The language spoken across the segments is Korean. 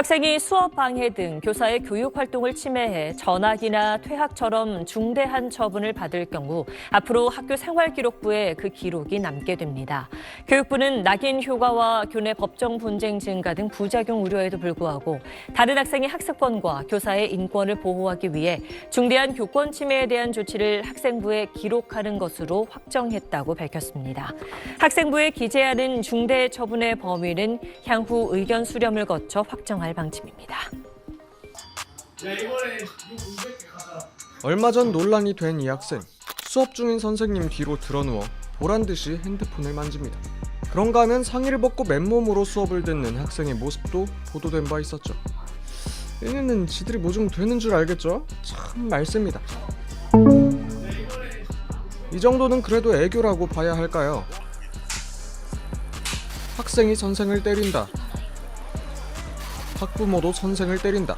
학생이 수업 방해 등 교사의 교육 활동을 침해해 전학이나 퇴학처럼 중대한 처분을 받을 경우 앞으로 학교 생활기록부에 그 기록이 남게 됩니다. 교육부는 낙인 효과와 교내 법정 분쟁 증가 등 부작용 우려에도 불구하고 다른 학생의 학습권과 교사의 인권을 보호하기 위해 중대한 교권 침해에 대한 조치를 학생부에 기록하는 것으로 확정했다고 밝혔습니다. 학생부에 기재하는 중대 처분의 범위는 향후 의견 수렴을 거쳐 확정할 방침입니다. 얼마 전 논란이 된 이 학생. 수업 중인 선생님 뒤로 드러누워 보란듯이 핸드폰을 만집니다. 그런가 하면 상의를 벗고 맨몸으로 수업을 듣는 학생의 모습도 보도된 바 있었죠. 얘네는 지들이 뭐 좀 되는 줄 알겠죠? 참 말셉니다. 이 정도는 그래도 애교라고 봐야 할까요? 학생이 선생을 때린다. 학부모도 선생을 때린다.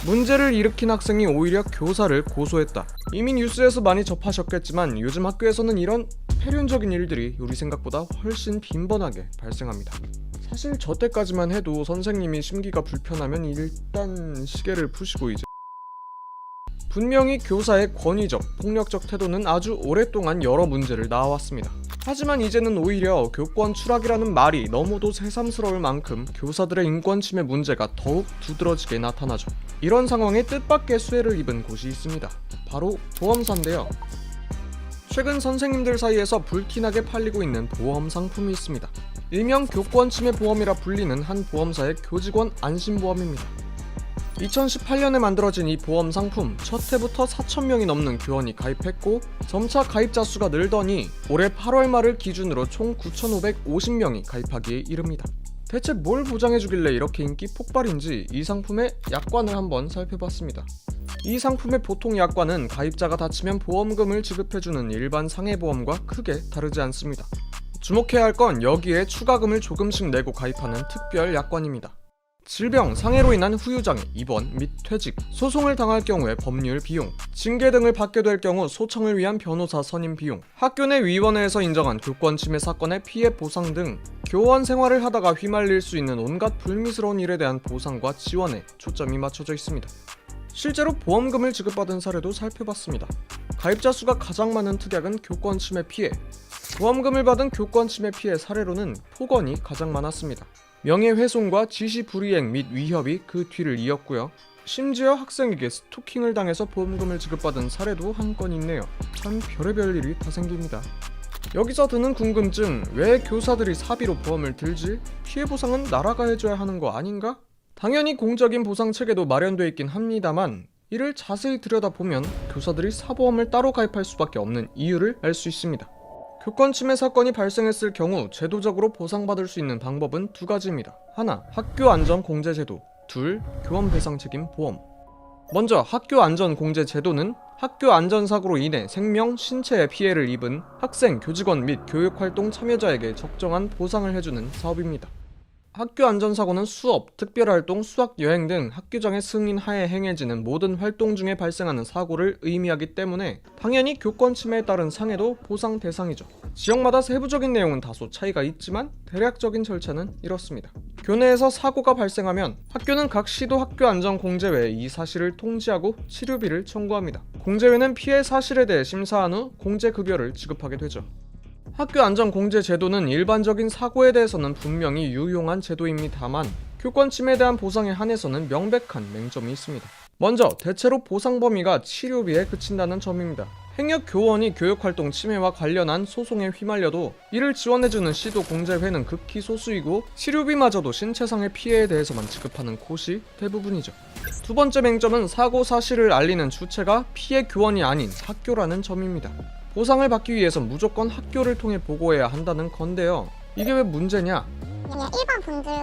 문제를 일으킨 학생이 오히려 교사를 고소했다. 이미 뉴스에서 많이 접하셨겠지만 요즘 학교에서는 이런 폐륜적인 일들이 우리 생각보다 훨씬 빈번하게 발생합니다. 사실 저 때까지만 해도 선생님이 심기가 불편하면 일단 시계를 푸시고 이제 분명히 교사의 권위적, 폭력적 태도는 아주 오랫동안 여러 문제를 낳아왔습니다. 하지만 이제는 오히려 교권 추락이라는 말이 너무도 새삼스러울 만큼 교사들의 인권 침해 문제가 더욱 두드러지게 나타나죠. 이런 상황에 뜻밖의 수혜를 입은 곳이 있습니다. 바로 보험사인데요. 최근 선생님들 사이에서 불티나게 팔리고 있는 보험 상품이 있습니다. 일명 교권 침해 보험이라 불리는 한 보험사의 교직원 안심보험입니다. 2018년에 만들어진 이 보험 상품 첫 해부터 4,000명이 넘는 교원이 가입했고 점차 가입자 수가 늘더니 올해 8월 말을 기준으로 총 9,550명이 가입하기에 이릅니다. 대체 뭘 보장해주길래 이렇게 인기 폭발인지 이 상품의 약관을 한번 살펴봤습니다. 이 상품의 보통 약관은 가입자가 다치면 보험금을 지급해주는 일반 상해보험과 크게 다르지 않습니다. 주목해야 할 건 여기에 추가금을 조금씩 내고 가입하는 특별 약관입니다. 질병, 상해로 인한 후유장애, 입원 및 퇴직, 소송을 당할 경우의 법률 비용, 징계 등을 받게 될 경우 소청을 위한 변호사 선임 비용, 학교 내 위원회에서 인정한 교권 침해 사건의 피해 보상 등 교원 생활을 하다가 휘말릴 수 있는 온갖 불미스러운 일에 대한 보상과 지원에 초점이 맞춰져 있습니다. 실제로 보험금을 지급받은 사례도 살펴봤습니다. 가입자 수가 가장 많은 특약은 교권 침해 피해, 보험금을 받은 교권 침해 피해 사례로는 폭언이 가장 많았습니다. 명예훼손과 지시불이행 및 위협이 그 뒤를 이었고요. 심지어 학생에게 스토킹을 당해서 보험금을 지급받은 사례도 한 건 있네요. 참 별의별 일이 다 생깁니다. 여기서 드는 궁금증, 왜 교사들이 사비로 보험을 들지? 피해 보상은 나라가 해줘야 하는 거 아닌가? 당연히 공적인 보상 체계도 마련돼 있긴 합니다만 이를 자세히 들여다보면 교사들이 사보험을 따로 가입할 수밖에 없는 이유를 알 수 있습니다. 교권 침해 사건이 발생했을 경우 제도적으로 보상받을 수 있는 방법은 두 가지입니다. 하나, 학교 안전 공제 제도. 둘, 교원 배상 책임 보험. 먼저 학교 안전 공제 제도는 학교 안전사고로 인해 생명, 신체에 피해를 입은 학생, 교직원 및 교육활동 참여자에게 적정한 보상을 해주는 사업입니다. 학교 안전사고는 수업, 특별활동, 수학여행 등 학교장의 승인 하에 행해지는 모든 활동 중에 발생하는 사고를 의미하기 때문에 당연히 교권 침해에 따른 상해도 보상 대상이죠. 지역마다 세부적인 내용은 다소 차이가 있지만 대략적인 절차는 이렇습니다. 교내에서 사고가 발생하면 학교는 각 시도 학교안전공제회에 이 사실을 통지하고 치료비를 청구합니다. 공제회는 피해 사실에 대해 심사한 후 공제급여를 지급하게 되죠. 학교 안전 공제 제도는 일반적인 사고에 대해서는 분명히 유용한 제도입니다만 교권 침해에 대한 보상에 한해서는 명백한 맹점이 있습니다. 먼저 대체로 보상 범위가 치료비에 그친다는 점입니다. 행여 교원이 교육활동 침해와 관련한 소송에 휘말려도 이를 지원해주는 시도 공제회는 극히 소수이고 치료비마저도 신체상의 피해에 대해서만 지급하는 곳이 대부분이죠. 두 번째 맹점은 사고 사실을 알리는 주체가 피해 교원이 아닌 학교라는 점입니다. 보상을 받기 위해선 무조건 학교를 통해 보고해야 한다는 건데요. 이게 왜 문제냐? 그냥 일반 분들은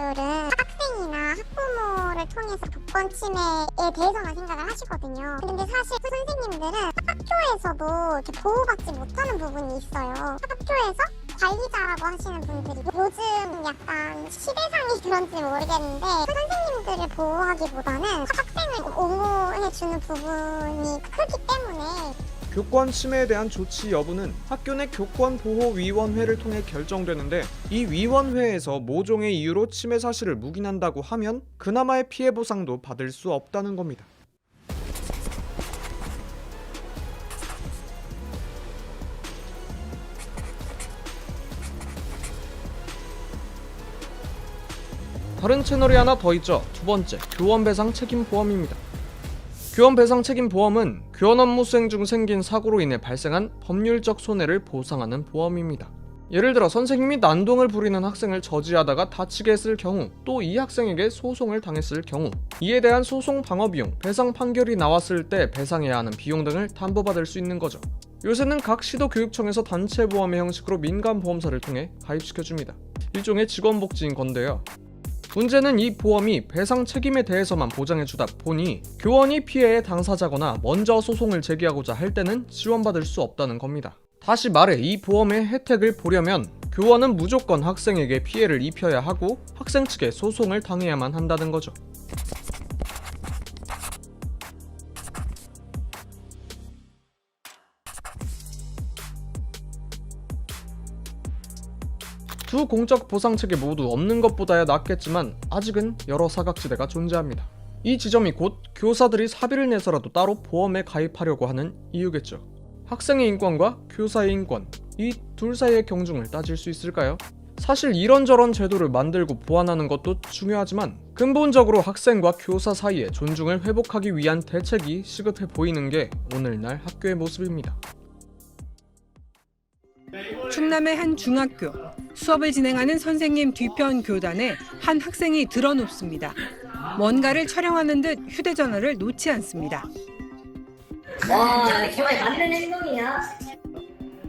학생이나 학부모를 통해서 교권 침해에 대해서만 생각을 하시거든요. 근데 사실 선생님들은 학교에서도 이렇게 보호받지 못하는 부분이 있어요. 학교에서 관리자라고 하시는 분들이 요즘 약간 시대상이 그런지 모르겠는데 선생님들을 보호하기보다는 학생을 옹호해주는 부분이 크기 때문에 교권 침해에 대한 조치 여부는 학교 내 교권보호위원회를 통해 결정되는데, 이 위원회에서 모종의 이유로 침해 사실을 묵인한다고 하면 그나마의 피해 보상도 받을 수 없다는 겁니다. 다른 채널이 하나 더 있죠. 두 번째, 교원배상 책임보험입니다. 교원배상 책임보험은 교원 업무 수행 중 생긴 사고로 인해 발생한 법률적 손해를 보상하는 보험입니다. 예를 들어 선생님이 난동을 부리는 학생을 저지하다가 다치게 했을 경우, 또 이 학생에게 소송을 당했을 경우, 이에 대한 소송 방어 비용, 배상 판결이 나왔을 때 배상해야 하는 비용 등을 담보받을 수 있는 거죠. 요새는 각 시도교육청에서 단체보험의 형식으로 민간보험사를 통해 가입시켜줍니다. 일종의 직원복지인 건데요. 문제는 이 보험이 배상 책임에 대해서만 보장해주다 보니 교원이 피해의 당사자거나 먼저 소송을 제기하고자 할 때는 지원받을 수 없다는 겁니다. 다시 말해, 이 보험의 혜택을 보려면 교원은 무조건 학생에게 피해를 입혀야 하고 학생 측에 소송을 당해야만 한다는 거죠. 두 공적 보상책이 모두 없는 것보다야 낫겠지만 아직은 여러 사각지대가 존재합니다. 이 지점이 곧 교사들이 사비를 내서라도 따로 보험에 가입하려고 하는 이유겠죠. 학생의 인권과 교사의 인권, 이 둘 사이의 경중을 따질 수 있을까요? 사실 이런저런 제도를 만들고 보완하는 것도 중요하지만 근본적으로 학생과 교사 사이의 존중을 회복하기 위한 대책이 시급해 보이는 게 오늘날 학교의 모습입니다. 충남의 한 중학교, 수업을 진행하는 선생님 뒤편 교단에 한 학생이 드러눕습니다. 뭔가를 촬영하는 듯 휴대전화를 놓지 않습니다. 와, 정말 맞는 행동이야.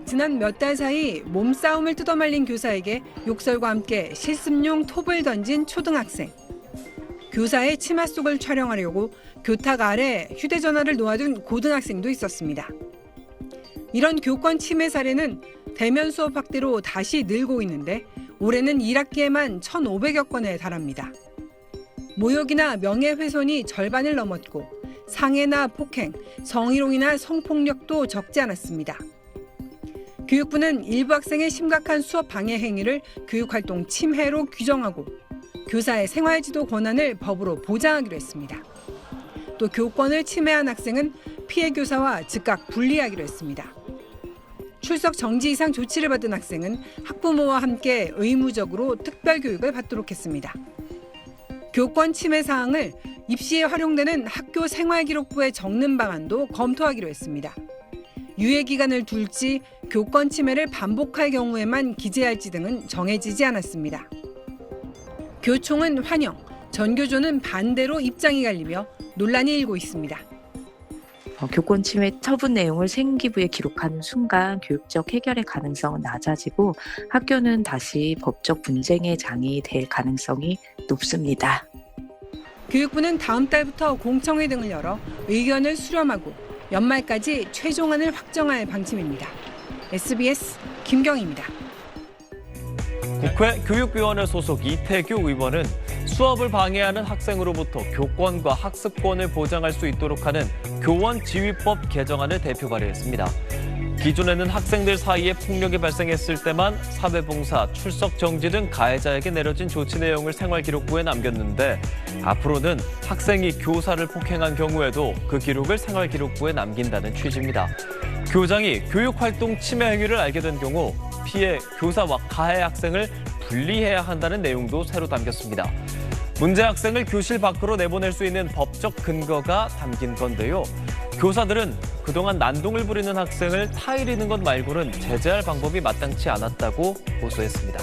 지난 몇 달 사이 몸싸움을 뜯어말린 교사에게 욕설과 함께 실습용 톱을 던진 초등학생. 교사의 치마 속을 촬영하려고 교탁 아래 휴대전화를 놓아둔 고등학생도 있었습니다. 이런 교권 침해 사례는 대면 수업 확대로 다시 늘고 있는데 올해는 1학기에만 1,500여 건에 달합니다. 모욕이나 명예훼손이 절반을 넘었고 상해나 폭행, 성희롱이나 성폭력도 적지 않았습니다. 교육부는 일부 학생의 심각한 수업 방해 행위를 교육활동 침해로 규정하고 교사의 생활지도 권한을 법으로 보장하기로 했습니다. 또 교권을 침해한 학생은 피해 교사와 즉각 분리하기로 했습니다. 출석 정지 이상 조치를 받은 학생은 학부모와 함께 의무적으로 특별교육을 받도록 했습니다. 교권 침해 사항을 입시에 활용되는 학교 생활기록부에 적는 방안도 검토하기로 했습니다. 유예 기간을 둘지 교권 침해를 반복할 경우에만 기재할지 등은 정해지지 않았습니다. 교총은 환영, 전교조는 반대로 입장이 갈리며 논란이 일고 있습니다. 교권 침해 처분 내용을 생기부에 기록하는 순간 교육적 해결의 가능성은 낮아지고 학교는 다시 법적 분쟁의 장이 될 가능성이 높습니다. 교육부는 다음 달부터 공청회 등을 열어 의견을 수렴하고 연말까지 최종안을 확정할 방침입니다. SBS 김경희입니다. 국회 교육위원회 소속 이태규 의원은 수업을 방해하는 학생으로부터 교권과 학습권을 보장할 수 있도록 하는 교원지휘법 개정안을 대표 발의했습니다. 기존에는 학생들 사이에 폭력이 발생했을 때만 사회봉사, 출석 정지 등 가해자에게 내려진 조치 내용을 생활기록부에 남겼는데 앞으로는 학생이 교사를 폭행한 경우에도 그 기록을 생활기록부에 남긴다는 취지입니다. 교장이 교육활동 침해 행위를 알게 된 경우 피해 교사와 가해 학생을 분리해야 한다는 내용도 새로 담겼습니다. 문제 학생을 교실 밖으로 내보낼 수 있는 법적 근거가 담긴 건데요. 교사들은 그동안 난동을 부리는 학생을 타이르는 것 말고는 제재할 방법이 마땅치 않았다고 호소했습니다.